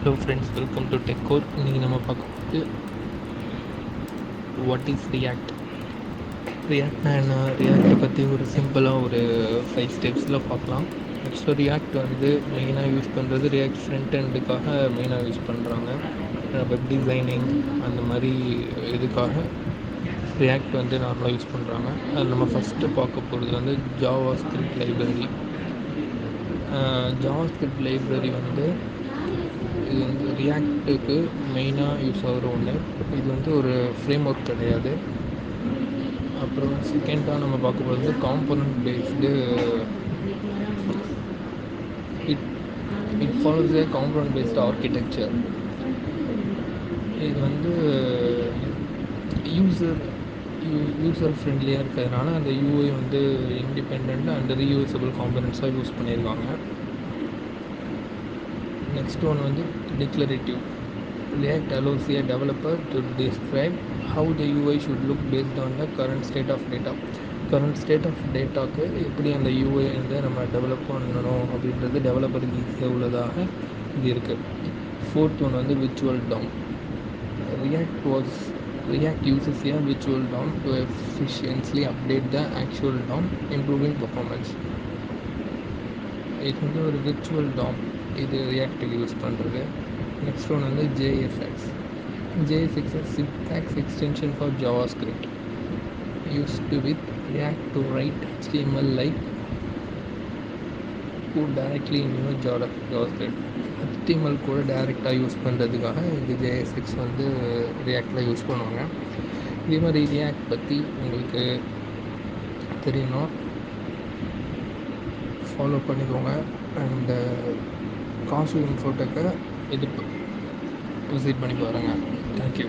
Hello friends, welcome to decor. இன்றைக்கி நம்ம பார்க்கும்போது வாட் இஸ் ரியாக்ட். ரியாக்ட்னா என்ன? ரியாக்டை பற்றி ஒரு சிம்பிளாக ஒரு 5 ஸ்டெப்ஸில் பார்க்கலாம். ஆக்சுவலாக ரியாக்ட் வந்து மெயினாக யூஸ் பண்ணுறது ரியாக்ட் ஃப்ரண்ட் எண்டுக்காக மெயினாக யூஸ் பண்ணுறாங்க. வெப் டிசைனிங் அந்த மாதிரி இதுக்காக ரியாக்ட் வந்து நார்மலாக யூஸ் பண்ணுறாங்க. அது நம்ம ஃபஸ்ட்டு பார்க்க போகிறது வந்து Java script library. Java script library வந்து இது வந்து ரியாக்டுக்கு மெயினாக யூஸ் ஆகிற ஒன்று. இது வந்து ஒரு ஃப்ரேம் ஒர்க் கிடையாது. அப்புறம் செகண்டாக நம்ம பார்க்கும்போது வந்து component based. It it follows A component based architecture. இது வந்து யூசர் ஃப்ரெண்ட்லியாக இருக்கிறதுனால அந்த யூஐ வந்து இண்டிபெண்ட் அண்ட் ரீயூசபிள் காம்போனன்ட்ஸாக யூஸ் பண்ணியிருக்காங்க. நெக்ஸ்ட் ஒன் வந்து declarative. React allows a developer to describe how the UI should look based on the current state of data. Current state of டேட்டாவுக்கு எப்படி அந்த யூஐ வந்து நம்ம டெவலப் பண்ணணும் அப்படின்றது டெவலப்பருக்கு ஈஸியாக உள்ளதாக இது இருக்குது. ஃபோர்த் ஒன் வந்து virtual DOM. React uses a virtual DOM to efficiently update the actual DOM, improving performance. இது வந்து ஒரு விர்ச்சுவல் DOM, இது ரியாக்டுக்கு யூஸ் பண்ணுறது. நெக்ஸ்ட் ஒன் வந்து JSX. JSX is syntax extension for JavaScript, used with React to write HTML like code directly in your JavaScript. HTML கூட டைரெக்டாக use பண்ணுறதுக்காக இந்த JSX வந்து ரியாக்டில் யூஸ் பண்ணுவாங்க. இதே மாதிரி ரியாக்ட் பற்றி உங்களுக்கு தெரியணும், ஃபாலோ பண்ணிக்கோங்க. அண்டு காசு இன்ஃபோடெக்கை இது விசிட் பண்ணி பாருங்கள். தேங்க்யூ.